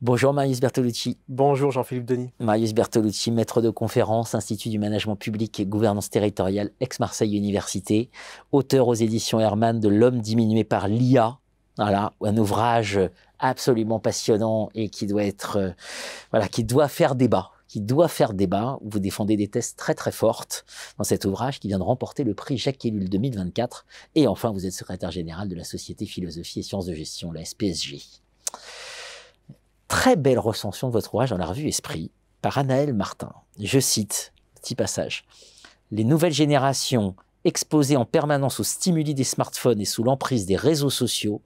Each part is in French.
Bonjour Marius Bertolucci. Bonjour Jean-Philippe Denis. Marius Bertolucci, maître de conférence, Institut du management public et gouvernance territoriale, Aix-Marseille Université, auteur aux éditions Hermann de L'homme diminué par l'IA. Voilà, un ouvrage absolument passionnant et qui doit être, qui doit faire débat. Vous défendez des thèses très très fortes dans cet ouvrage qui vient de remporter le prix Jacques Ellul 2024. Et enfin, vous êtes secrétaire général de la Société Philosophie et Sciences de Gestion, la SPSG. Très belle recension de votre ouvrage dans la revue Esprit par Anaëlle Martin. Je cite, petit passage. « Les nouvelles générations exposées en permanence aux stimuli des smartphones et sous l'emprise des réseaux sociaux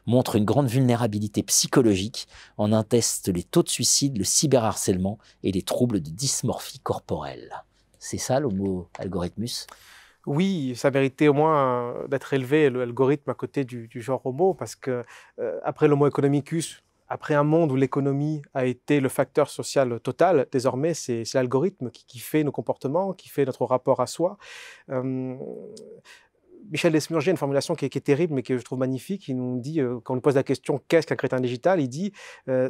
montrent une grande vulnérabilité psychologique, en attestent les taux de suicide, le cyberharcèlement et les troubles de dysmorphie corporelle. » C'est ça l'homo algorithmus? Oui, ça méritait au moins d'être élevé, l'algorithme à côté du genre homo, parce que après l'homo economicus, après un monde où l'économie a été le facteur social total, désormais c'est l'algorithme qui fait nos comportements, qui fait notre rapport à soi. Michel Desmurger a une formulation qui est terrible, mais que je trouve magnifique. Il nous dit, quand on nous pose la question « qu'est-ce qu'un crétin digital ?» il dit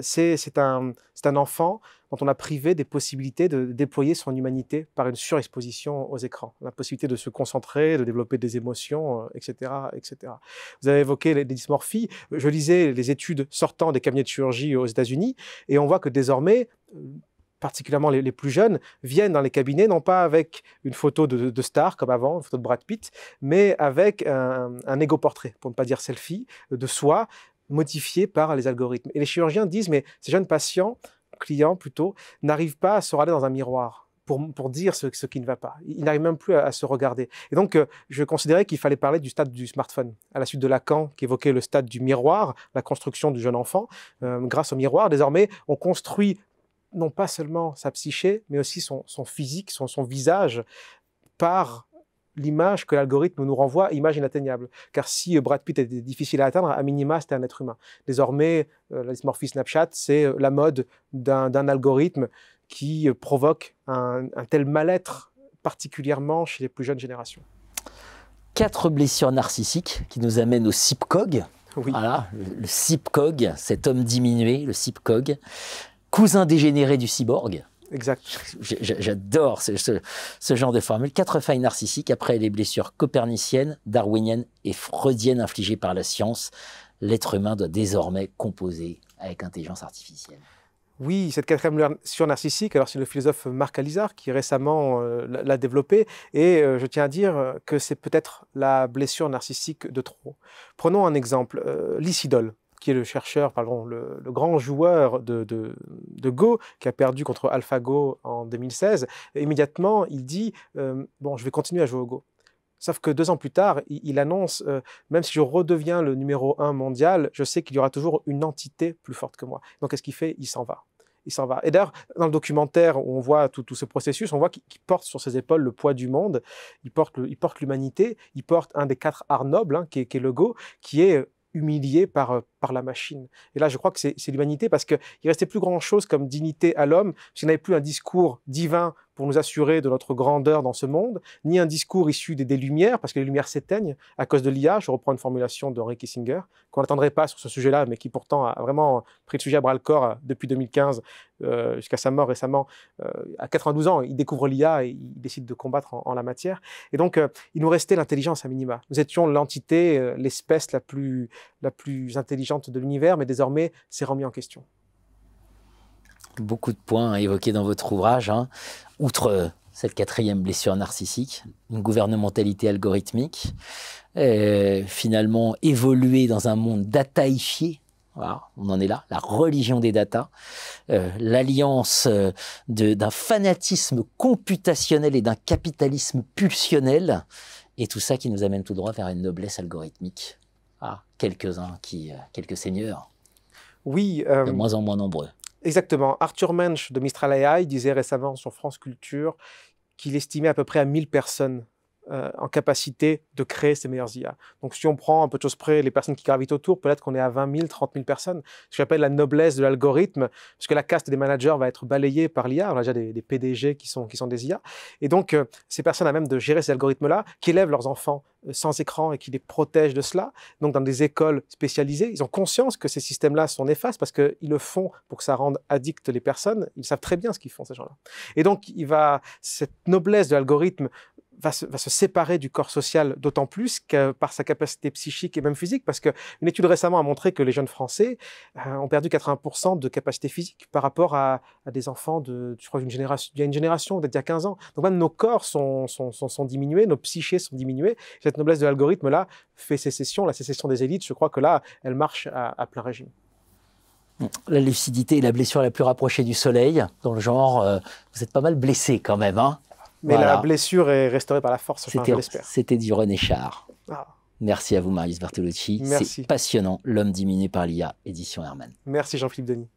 c'est un enfant dont on a privé des possibilités de déployer son humanité par une surexposition aux écrans. La possibilité de se concentrer, de développer des émotions, etc., etc. Vous avez évoqué les dysmorphies. Je lisais les études sortant des cabinets de chirurgie aux États-Unis et on voit que désormais, particulièrement les plus jeunes, viennent dans les cabinets, non pas avec une photo de star comme avant, une photo de Brad Pitt, mais avec un égo-portrait, pour ne pas dire selfie, de soi, modifié par les algorithmes. Et les chirurgiens disent, mais ces jeunes patients, clients plutôt, n'arrivent pas à se regarder dans un miroir pour dire ce qui ne va pas. Ils n'arrivent même plus à se regarder. Et donc, je considérais qu'il fallait parler du stade du smartphone, à la suite de Lacan, qui évoquait le stade du miroir, la construction du jeune enfant. Grâce au miroir, désormais, on construit non pas seulement sa psyché, mais aussi son physique, son visage, par l'image que l'algorithme nous renvoie, image inatteignable. Car si Brad Pitt était difficile à atteindre, à minima, c'était un être humain. Désormais, la dysmorphie Snapchat, c'est la mode d'un algorithme qui provoque un tel mal-être, particulièrement chez les plus jeunes générations. 4 blessures narcissiques qui nous amènent au CIPCOG. Oui. Voilà, le CIPCOG, cet homme diminué, le CIPCOG. Cousin dégénéré du cyborg. Exact. J'adore ce genre de formule. 4 failles narcissiques après les blessures coperniciennes, darwiniennes et freudiennes infligées par la science. L'être humain doit désormais composer avec intelligence artificielle. Oui, cette 4e blessure narcissique, alors c'est le philosophe Marc Alizard qui récemment l'a développé, et je tiens à dire que c'est peut-être la blessure narcissique de trop. Prenons un exemple, Lysidol, qui est le chercheur, le grand joueur de Go, qui a perdu contre AlphaGo en 2016. Et immédiatement, il dit bon, je vais continuer à jouer au Go. Sauf que 2 ans plus tard, il annonce même si je redeviens le numéro 1 mondial, je sais qu'il y aura toujours une entité plus forte que moi. Donc, qu'est-ce qu'il fait? Il s'en va. Il s'en va. Et d'ailleurs, dans le documentaire où on voit tout ce processus, on voit qu'il porte sur ses épaules le poids du monde, il porte l'humanité, il porte un des 4 arts nobles, qui est le Go, qui est humilié par la machine. Et là, je crois que c'est l'humanité, parce qu'il ne restait plus grand-chose comme dignité à l'homme, s'il n'avait plus un discours divin pour nous assurer de notre grandeur dans ce monde, ni un discours issu des Lumières, parce que les Lumières s'éteignent à cause de l'IA. Je reprends une formulation d'Henry Kissinger, qu'on n'attendrait pas sur ce sujet-là, mais qui pourtant a vraiment pris le sujet à bras-le-corps depuis 2015 jusqu'à sa mort récemment. À 92 ans, il découvre l'IA et il décide de combattre en la matière. Et donc, il nous restait l'intelligence à minima. Nous étions l'entité, l'espèce la plus intelligente de l'univers, mais désormais, c'est remis en question. Beaucoup de points à évoquer dans votre ouvrage. Outre cette 4e blessure narcissique, une gouvernementalité algorithmique, finalement évoluer dans un monde dataïfié. Voilà, on en est là, la religion des data, l'alliance d'un fanatisme computationnel et d'un capitalisme pulsionnel, et tout ça qui nous amène tout droit vers une noblesse algorithmique. Quelques-uns, quelques seigneurs, oui, de moins en moins nombreux. Exactement. Arthur Mensch de Mistral AI disait récemment sur France Culture qu'il estimait à peu près à 1000 personnes en capacité de créer ces meilleures IA. Donc, si on prend un peu de choses près les personnes qui gravitent autour, peut-être qu'on est à 20 000, 30 000 personnes. Ce que j'appelle la noblesse de l'algorithme, puisque la caste des managers va être balayée par l'IA. On a déjà des PDG qui sont des IA. Et donc, ces personnes à même de gérer ces algorithmes-là, qui élèvent leurs enfants sans écran et qui les protègent de cela, donc dans des écoles spécialisées, ils ont conscience que ces systèmes-là sont néfastes parce qu'ils le font pour que ça rende addicts les personnes. Ils savent très bien ce qu'ils font, ces gens-là. Et donc, cette noblesse de l'algorithme va se séparer du corps social, d'autant plus que par sa capacité psychique et même physique, parce qu'une étude récemment a montré que les jeunes Français ont perdu 80% de capacité physique par rapport à des enfants je crois, il y a une génération, peut-être il y a 15 ans. Donc même nos corps sont diminués, nos psychés sont diminués. Cette noblesse de l'algorithme-là fait sécession, la sécession des élites, je crois que là, elle marche à plein régime. La lucidité est la blessure la plus rapprochée du soleil, dans le genre, vous êtes pas mal blessé quand même, hein? Mais voilà. La blessure est restaurée par la force, enfin, je l'espère. C'était du René Char. Ah. Merci à vous, Marius Bertolucci. C'est passionnant. L'homme diminué par l'IA, édition Hermann. Merci Jean-Philippe Denis.